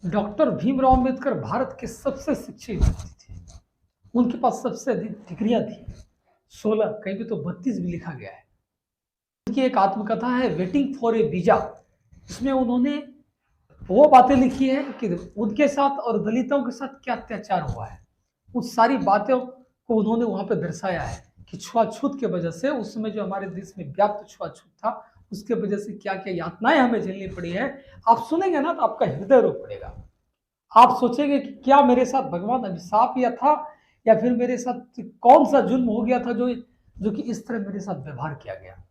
Doctor Bhimrao Ambedkar Bharat के सबसे शिक्षित व्यक्ति थे। उनके पास सबसे अधिक डिग्रियां थी, 16, कहीं भी तो 32 भी लिखा गया है। उनकी एक आत्मकथा है वेटिंग फॉर ए वीजा। इसमें उन्होंने वो बातें लिखी है कि उनके साथ और दलितों के साथ क्या अत्याचार हुआ है। उस सारी बातों को उन्होंने वहां पे दर्शाया है कि छुआछूत के वजह से उस समय जो हमारे देश में व्याप्त छुआछूत था, उसके वजह से क्या क्या यातनाएं हमें झेलनी पड़ी है। आप सुनेंगे ना तो आपका हृदय रो पड़ेगा। आप सोचेंगे कि क्या मेरे साथ भगवान अभिशाप या था, या फिर मेरे साथ कौन सा जुल्म हो गया था जो कि इस तरह मेरे साथ व्यवहार किया गया।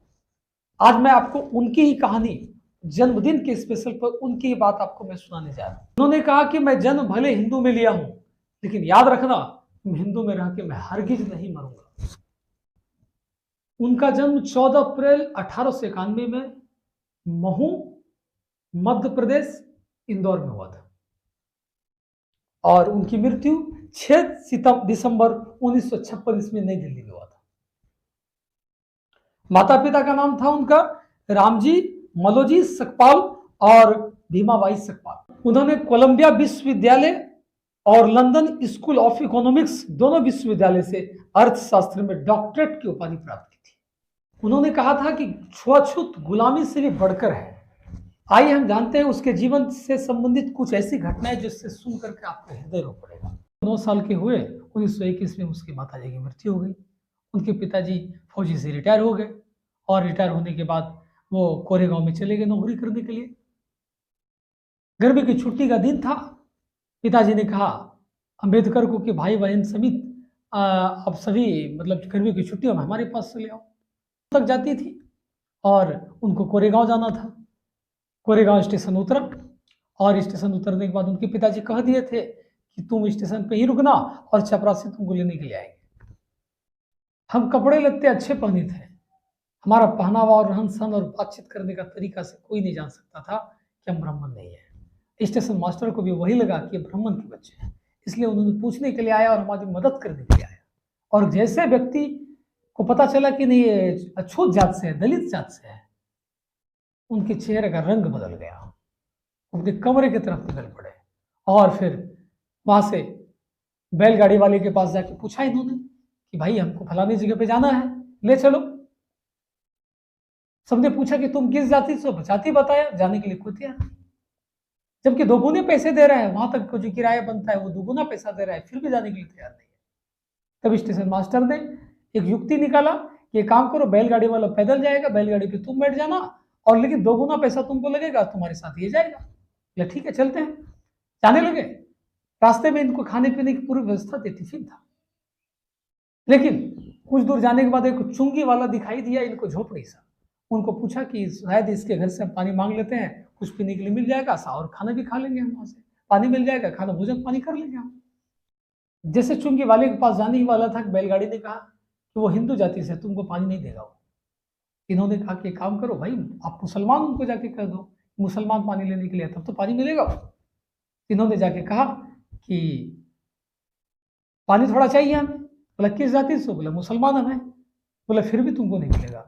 आज मैं आपको उनकी ही कहानी, जन्मदिन के स्पेशल पर उनकी ही बात आपको मैं सुनाने जा रहा हूं। उन्होंने कहा कि मैं जन्म भले हिंदू में लिया हूं, लेकिन याद रखना हिंदू में रह के मैं हरगिज नहीं मरूंगा। उनका जन्म 14 अप्रैल 1891 में महू, मध्य प्रदेश, इंदौर में हुआ था और उनकी मृत्यु 6 दिसंबर 1956 ईस्वी नई दिल्ली में हुआ था। माता पिता का नाम था उनका रामजी मलोजी सकपाल और भीमाबाई सकपाल। उन्होंने कोलंबिया विश्वविद्यालय और लंदन स्कूल ऑफ इकोनॉमिक्स दोनों विश्वविद्यालय से अर्थशास्त्र में डॉक्टरेट की उपाधि प्राप्त की थी। उन्होंने कहा था कि छुआछूत गुलामी से भी बढ़कर है। आइए हम जानते हैं उसके जीवन से संबंधित कुछ ऐसी घटनाएं जिससे सुन करके आपका हृदय रो पड़ेगा। 9 साल के हुए 1921 में उसकी माताजी की मृत्यु हो गई। उनके पिताजी फौजी से रिटायर हो गए और रिटायर होने के बाद वो कोरेगांव में चले गए नौकरी करने के लिए। गर्मी की छुट्टी का दिन था। पिताजी ने कहा अंबेडकर को कि भाई बहन समेत अब सभी मतलब गर्मी की छुट्टियों में हमारे पास चले आओ। तक जाती थी और उनको कोरेगांव जाना था। कोरेगांव स्टेशन उतरा और स्टेशन उतरने के बाद उनके पिताजी कह दिए थे कि तुम स्टेशन पे ही रुकना और चपरासी तुमको लेने के लिए आएंगे। हम कपड़े लगते अच्छे पहने थे, हमारा पहनावा और रहन सहन और बातचीत करने का तरीका से कोई नहीं जान सकता था कि हम ब्राह्मण नहीं है। स्टेशन मास्टर को भी वही लगा कि ब्राह्मण के बच्चे हैं, इसलिए उन्होंने पूछने के लिए आया और हमारी मदद करने के लिए आया। और जैसे व्यक्ति को पता चला कि नहीं ये अछूत जात से है, दलित जात से है, उनके चेहरे का रंग बदल गया, उनके कमरे की तरफ निकल पड़े और फिर वहां से बैलगाड़ी वाले के पास जाके पूछा इन्होंने कि भाई हमको फलानी जगह पे जाना है, ले चलो। सबने पूछा कि तुम किस जाति से हो, जाति बताया, जाने के लिए कोई तैयार नहीं। जबकि दोगुने पैसे दे रहा है, वहां तक को जो किराया बनता है वो दोगुना पैसा दे रहा है, फिर भी जाने के लिए तैयार नहीं है। तब स्टेशन मास्टर ने एक युक्ति निकाला कि काम करो, बैलगाड़ी वाला पैदल जाएगा, बैलगाड़ी पे तुम बैठ जाना और लेकिन दोगुना पैसा तुमको लगेगा, तुम्हारे साथ ये जाएगा। बोले ठीक है चलते हैं। जाने लगे। रास्ते में इनको खाने पीने की पूरी व्यवस्था थी, टिफिन था। लेकिन कुछ दूर जाने के बाद एक चुंगी वाला दिखाई दिया इनको, झोपड़ी सा। उनको पूछा कि शायद इसके घर से हम पानी मांग लेते हैं, कुछ पीने के लिए मिल जाएगा, और खाना भी खा लेंगे हम वहां से, पानी मिल जाएगा, खाना भोजन पानी कर लेंगे हम। जैसे चुंगी वाले के पास जाने ही वाला था, बैलगाड़ी ने कहा कि वो हिंदू जाति से, तुमको पानी नहीं देगा वो। इन्होंने कहा कि काम करो भाई, आप मुसलमान उनको जाके कह दो, मुसलमान पानी लेने के लिए, तब तो पानी मिलेगा। इन्होंने जाके कहा कि पानी थोड़ा चाहिए हमें। बोला किस जाति से? बोला मुसलमान हमें। बोला फिर भी तुमको नहीं मिलेगा,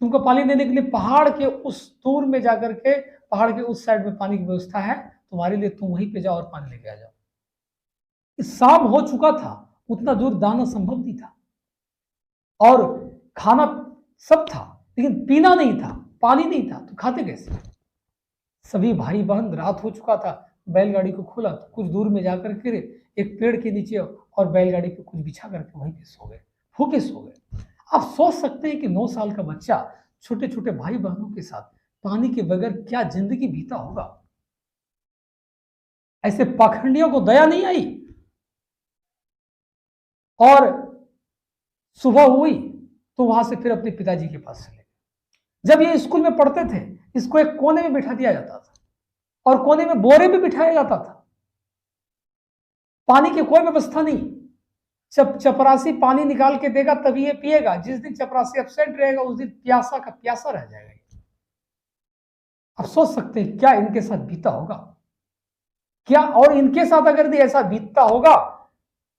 तुमको पानी देने के लिए पहाड़ के उस दूर में जाकर के, पहाड़ के उस साइड में पानी की व्यवस्था है तुम्हारे लिए, तुम वहीं पे जाओ और पानी लेके आ जाओ। शाम हो चुका था, उतना दूर दाना संभव नहीं था और खाना सब था लेकिन पीना नहीं था, पानी नहीं था, तो खाते कैसे? सभी भाई बहन, रात हो चुका था, बैलगाड़ी को खोला तो कुछ दूर में जाकर के एक पेड़ के नीचे और बैलगाड़ी पे कुछ बिछा करके वहीं पे सो गए, भूखे सो गए। आप सोच सकते हैं कि 9 साल का बच्चा छोटे छोटे भाई बहनों के साथ पानी के बगैर क्या जिंदगी बीता होगा। ऐसे पाखंडियों को दया नहीं आई और सुबह हुई तो वहां से फिर अपने पिताजी के पास चले। जब ये स्कूल में पढ़ते थे, इसको एक कोने में बिठा दिया जाता था और कोने में बोरे भी बिठाया जाता था। पानी की कोई व्यवस्था नहीं। जब चपरासी पानी निकाल के देगा तभी ये पिएगा, जिस दिन चपरासी एब्सेंट रहेगा उस दिन प्यासा का प्यासा रह जाएगा। आप सोच सकते हैं क्या इनके साथ बीता होगा, क्या, और इनके साथ अगर ऐसा बीतता होगा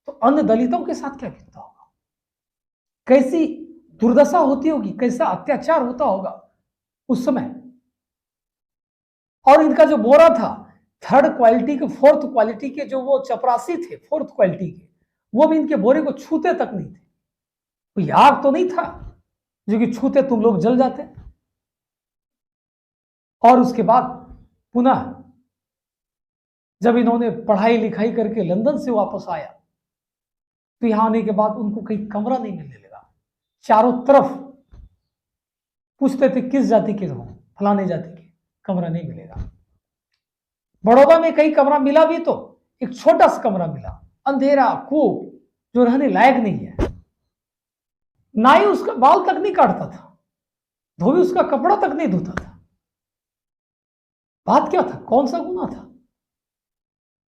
तो अन्य दलितों के साथ क्या बीतता होगा, कैसी दुर्दशा होती होगी, कैसा अत्याचार होता होगा उस समय। और इनका जो बोरा था, थर्ड क्वालिटी के, फोर्थ क्वालिटी के जो वो चपरासी थे, फोर्थ क्वालिटी के, वो भी इनके बोरे को छूते तक नहीं थे। कोई आग तो नहीं था जो कि छूते तुम लोग जल जाते। और उसके बाद पुनः जब इन्होंने पढ़ाई लिखाई करके लंदन से वापस आया तो यहां आने के बाद उनको कहीं कमरा नहीं मिलने लगा। चारों तरफ पूछते थे किस जाति के हो, फलाने जाति के, कमरा नहीं मिलेगा। बड़ौदा में कहीं कमरा मिला भी तो एक छोटा सा कमरा मिला, अंधेरा कूप, जो रहने लायक नहीं है। नाई उसका बाल तक नहीं काटता था, धोबी उसका कपड़ा तक नहीं धोता था। बात क्या था, कौन सा गुना था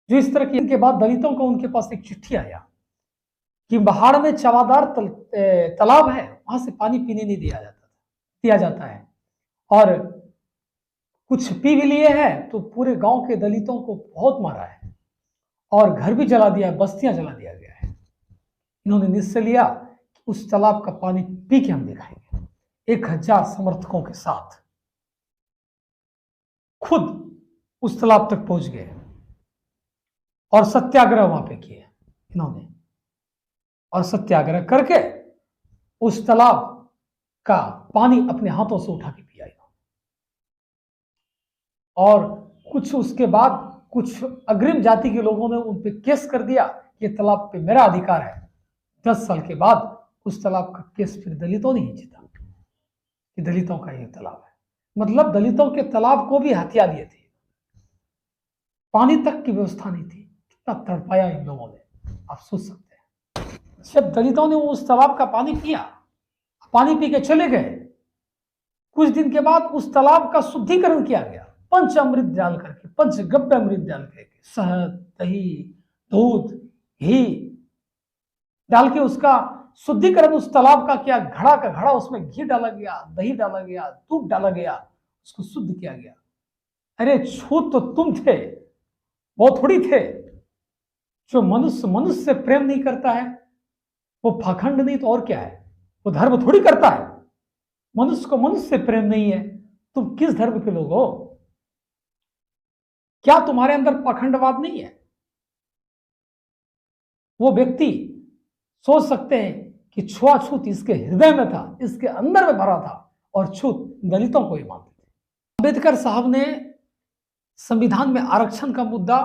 जो इस तरह के? इनके बाद दलितों को उनके पास एक चिट्ठी आया कि पहाड़ में चवादार तालाब है, वहां से पानी पीने नहीं दिया जाता है, और कुछ पी भी लिए हैं तो पूरे गांव के दलितों को बहुत मारा है और घर भी जला दिया, बस्तियां जला दिया गया है। इन्होंने निश्चय लिया कि उस तालाब का पानी पी के हम दिखाएंगे। 1000 समर्थकों के साथ खुद उस तालाब तक पहुंच गए और सत्याग्रह वहां पे किए इन्होंने, और सत्याग्रह करके उस तालाब का पानी अपने हाथों से उठा के पिया इन्होंने। और कुछ उसके बाद कुछ अग्रिम जाति के लोगों ने उन पे केस कर दिया, ये तालाब पे मेरा अधिकार है। 10 साल के बाद उस तालाब का केस फिर दलितों ने ही जीता कि दलितों का ये तालाब है। मतलब दलितों के तालाब को भी हत्या दिए थे, पानी तक की व्यवस्था नहीं थी। कितना तड़पाया इन लोगों ने, आप सोच सकते हैं। जब दलितों ने उस तालाब का पानी पिया, पानी पी के चले गए, कुछ दिन के बाद उस तालाब का शुद्धिकरण किया गया, पंच अमृत डाल करके, पंचगव्य अमृत डाल करके, शहद, दही, दूध, घी डाल के उसका शुद्धिकरण उस तालाब का किया। घड़ा का घड़ा, उसमें घी डाला गया, दही डाला गया, दूध डाला गया, उसको शुद्ध किया गया। अरे छूत तो तुम थे, वो थोड़ी थे। जो मनुष्य से प्रेम नहीं करता है वो पाखंड नहीं तो और क्या है, वो धर्म थोड़ी करता है। मनुष्य को मनुष्य से प्रेम नहीं है, तुम किस धर्म के लोग हो? क्या तुम्हारे अंदर पाखंडवाद नहीं है? वो व्यक्ति सोच सकते हैं कि छुआछूत इसके हृदय में था, इसके अंदर में भरा था, और छूत दलितों को ही मानते थे। अंबेडकर साहब ने संविधान में आरक्षण का मुद्दा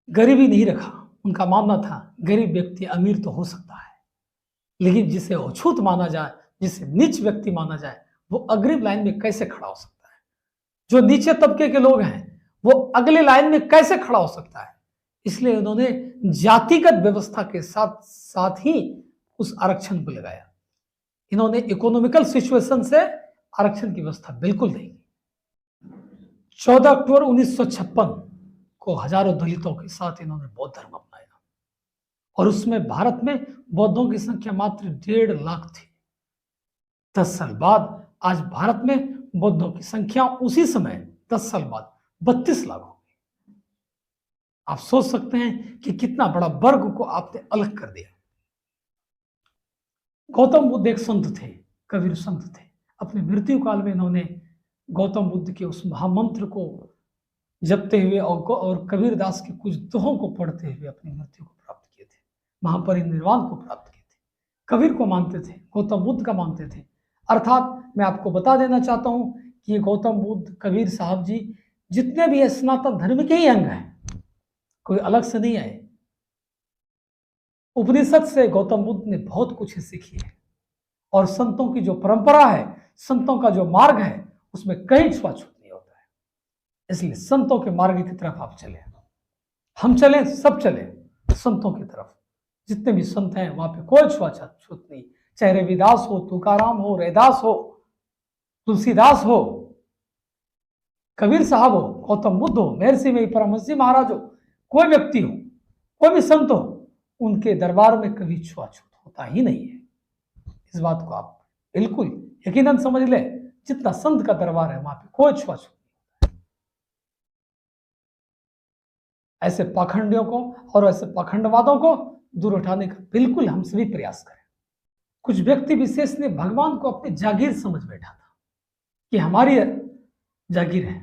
गरीबी नहीं रखा। उनका मानना था गरीब व्यक्ति अमीर तो हो सकता है, लेकिन जिसे अछूत माना जाए, जिसे नीच व्यक्ति माना जाए, वो अग्रिम लाइन में कैसे खड़ा हो सकता है? जो नीचे तबके के लोग हैं वो अगले लाइन में कैसे खड़ा हो सकता है? इसलिए उन्होंने जातिगत व्यवस्था के साथ साथ ही उस आरक्षण को लगाया। इन्होंने इकोनॉमिकल सिचुएशन से आरक्षण की व्यवस्था बिल्कुल नहीं की। 14 अक्टूबर 1956 को हजारों दलितों के साथ इन्होंने बौद्ध धर्म अपनाया, और उसमें भारत में बौद्धों की संख्या मात्र 1.5 लाख थी। 10 साल बाद आज भारत में बौद्धों की संख्या उसी समय 10 साल बाद 32 लाख हो गई। आप सोच सकते हैं कि कितना बड़ा वर्ग को आपने अलग कर दिया। गौतम बुद्ध एक संत थे, कबीर संत थे। अपने मृत्यु काल में इन्होंने गौतम बुद्ध के उस महामंत्र को जपते हुए और कबीर दास के कुछ दोहों को पढ़ते हुए अपनी मृत्यु को प्राप्त किए थे, महापरिनिर्वाण को प्राप्त किए थे। कबीर को मानते थे, गौतम बुद्ध का मानते थे। अर्थात मैं आपको बता देना चाहता हूं कि ये गौतम बुद्ध, कबीर साहब जी जितने भी है सनातन धर्म के ही अंग हैं, कोई अलग से नहीं आए। उपनिषद से गौतम बुद्ध ने बहुत कुछ सीखी है, और संतों की जो परंपरा है, संतों का जो मार्ग है, उसमें कहीं छुआछूत नहीं होता है। इसलिए संतों के मार्ग की तरफ आप चले, हम चले, सब चले संतों की तरफ। जितने भी संत हैं वहां पे कोई छुआछूत नहीं, चाहे रविदास हो, तुकाराम हो, रैदास हो, तुलसीदास हो, कबीर साहब हो, गौतम बुद्ध हो, महर्षि में परमहंस महाराज हो, कोई व्यक्ति हो, कोई भी संत हो, उनके दरबार में कभी छुआछूत होता ही नहीं है। इस बात को आप बिल्कुल यकीनन समझ ले। जितना संत का दरबार है वहां पे कोई छुआछूत नहीं होता है। ऐसे पाखंडियों को और ऐसे पाखंडवादों को दूर उठाने का बिल्कुल हम सभी प्रयास करें। कुछ व्यक्ति विशेष ने भगवान को अपनी जागीर समझ बैठा था कि हमारी जागीर है।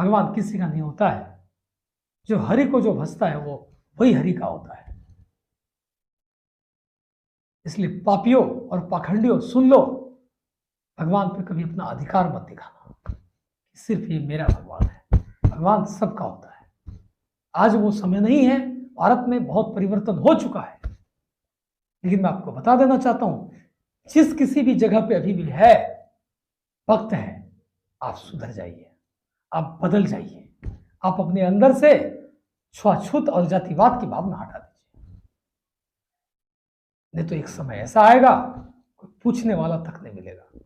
भगवान किसी का नहीं होता है। जो हरि को जो भजता है वो वही हरि का होता है। इसलिए पापियों और पाखंडियों सुन लो, भगवान पे कभी अपना अधिकार मत दिखाना। सिर्फ ये मेरा भगवान है, भगवान सबका होता है। आज वो समय नहीं है, भारत में बहुत परिवर्तन हो चुका है, लेकिन मैं आपको बता देना चाहता हूं, जिस किसी भी जगह पे अभी भी है वक्त है, आप सुधर जाइए, आप बदल जाइए, आप अपने अंदर से छुआछूत और जातिवाद की भावना हटा दीजिए। नहीं तो एक समय ऐसा आएगा कोई पूछने वाला तक नहीं मिलेगा।